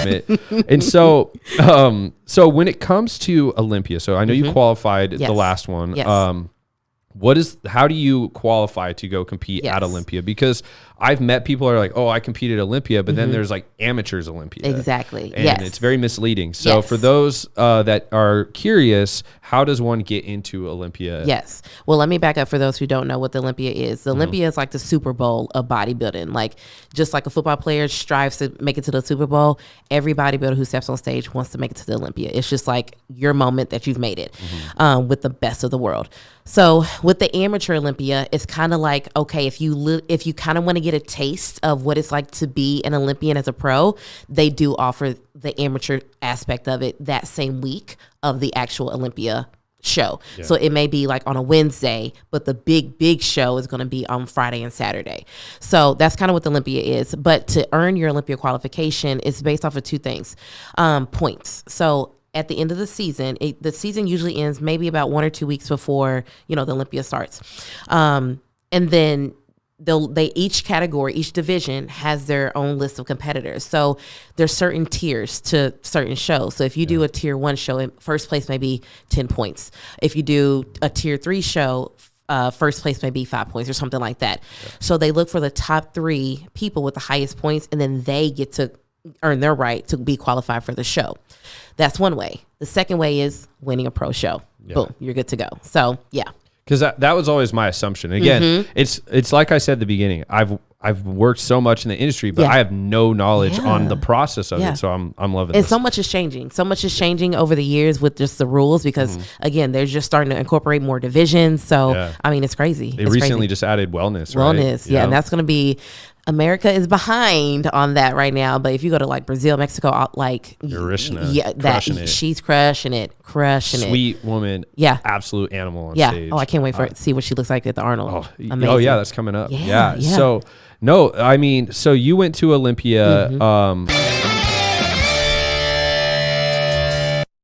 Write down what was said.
it. And so when it comes to Olympia, so I know you qualified the last one. Yes. How do you qualify to go compete at Olympia? Because I've met people who are like, oh, I competed at Olympia, but then there's like amateurs Olympia. Exactly. And it's very misleading. So for those that are curious, how does one get into Olympia? Yes. Well, let me back up for those who don't know what the Olympia is. The Olympia is like the Super Bowl of bodybuilding. Like just like a football player strives to make it to the Super Bowl, every bodybuilder who steps on stage wants to make it to the Olympia. It's just like your moment that you've made it with the best of the world. So with the amateur Olympia, it's kind of like, okay, if you kind of want to get a taste of what it's like to be an Olympian as a pro, they do offer the amateur aspect of it that same week of the actual Olympia show. Yeah. So it may be like on a Wednesday, but the big show is going to be on Friday and Saturday. So that's kind of what the Olympia is. But to earn your Olympia qualification, it's based off of two things, points. So at the end of the season, the season usually ends maybe about 1 or 2 weeks before, the Olympia starts. And then each category, each division has their own list of competitors. So there's certain tiers to certain shows. So if you do a tier 1 show, first place may be 10 points. If you do a tier 3 show, first place may be 5 points or something like that. Yeah. So they look for the top 3 people with the highest points, and then they get to earn their right to be qualified for the show. That's one way. The second way is winning a pro show. Yeah. Boom, you're good to go. So yeah. Because that was always my assumption. Again, it's like I said at the beginning. I've worked so much in the industry, but I have no knowledge on the process of it. So I'm loving it. And so much is changing. So much is changing over the years with just the rules because, again, they're just starting to incorporate more divisions. So, I mean, it's crazy. They recently just added wellness, right? Wellness, yeah. And that's going to be... America is behind on that right now, but if you go to like Brazil, Mexico, like she's crushing it. Sweet woman, absolute animal on stage. Oh, I can't wait to see what she looks like at the Arnold. Oh yeah, that's coming up. Yeah. So no, I mean, so you went to Olympia.